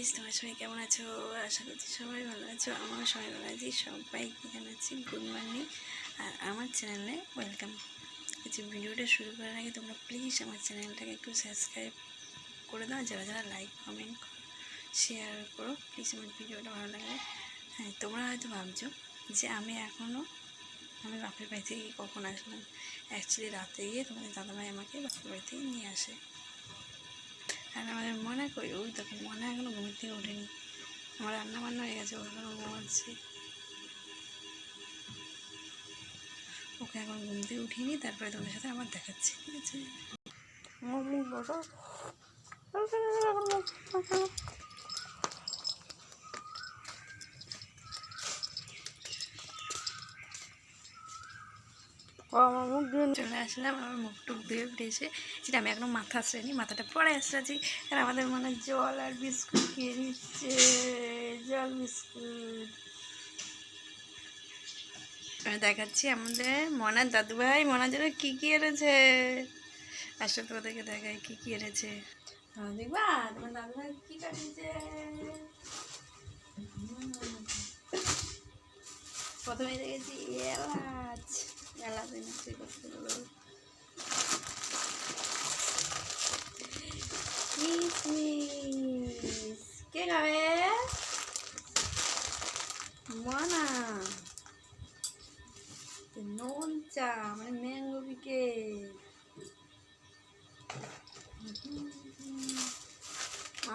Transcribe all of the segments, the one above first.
Guys, তোমরা সবাই কেমন আছো? আশা করছি সবাই ভালো আছো। আমার সবাই ভালো আছি। সবাইকে জানাচ্ছি গুড মর্নিং আর আমার চ্যানেলে ওয়েলকাম। ভিডিওটা শুরু করার আগে তোমরা প্লিজ আমার চ্যানেলটাকে একটু সাবস্ক্রাইব করে দাও। যারা যারা লাইক কমেন্ট শেয়ার করো প্লিজ, আমার ভিডিওটা ভালো লাগলে। হ্যাঁ, তোমরা হয়তো ভাবছো যে আমি বাপের বাড়ি থেকে কখন আসলাম। অ্যাকচুয়ালি রাতে গিয়ে তোমাদের দাদাভাই আমাকে বাপের বাড়ি থেকে নিয়ে আসে। আর আমাদের মনে করি ওই তখন মনে এখনো ঘুম থেকে ওঠেনি। আমার রান্না বান্না হয়ে গেছে, ওর এখনো ঘুমাচ্ছে। ওকে এখন ঘুম থেকে উঠিনি, তারপরে তোমাদের সাথে আমার দেখাচ্ছি, ঠিক আছে? আমার মুখ ধুয়ে চলে আসলাম। আমার মুখ টুক ধুয়ে উঠেছে, সেটা আমি এখনো মাথা আসেনি, মাথাটা পরে আসছি। আর আমাদের মনে জল আর বিস্কুট খেয়ে নিচ্ছে, জল বিস্কুট। আমি দেখাচ্ছি আমাদের মনার দাদুভাই মনার জন্য কী কী এনেছে। আসলে তোদেরকে দেখাই কী কী এনেছে। দেখবা তোমার দাদুভাই কী কাটিয়েছে। প্রথমে দেখেছি এলাচ, এলাচ এনেছে কতগুলো। কিসমিস কে খাবে? মনা। নুন চা মানে ম্যাঙ্গো বিকেল,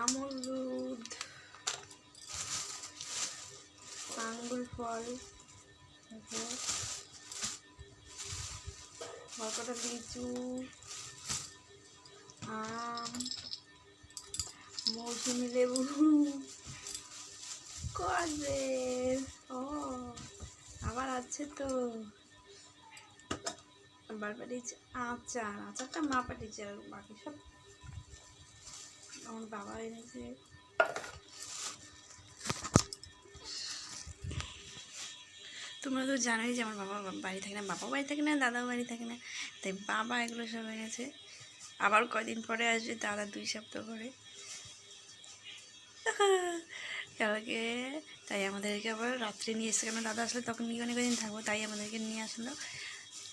আমুল দুধ, আঙ্গুর ফল, কতটা লিচু, আম, মৌসুমি লেবু, কদবেল। ও আবার আছে তো, আবার পাঠিয়েছে আচার। আচারটা মা পাঠিয়েছে, আর বাকি সব আমার বাবা এনেছে। তোমরা তো জানোই যে আমার বাবা বাড়ি থাকে না, বাবাও বাড়ি থাকে না, দাদাও বাড়ি থাকে না, তাই বাবা এগুলো সব এনেছে। আবার কয়দিন পরে আসবে দাদা, 2 সপ্তাহ পরে কালকে। তাই আমাদেরকে আবার রাত্রে নিয়ে এসে, কেন দাদা আসলে তখন নিয়ে অনেক দিন থাকবো, তাই আমাদেরকে নিয়ে আসলো।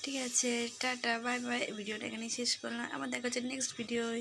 ঠিক আছে, টাটা বাই বাই। ভিডিওটা এখানেই শেষ করলাম, আবার দেখা হচ্ছে নেক্সট ভিডিওয়।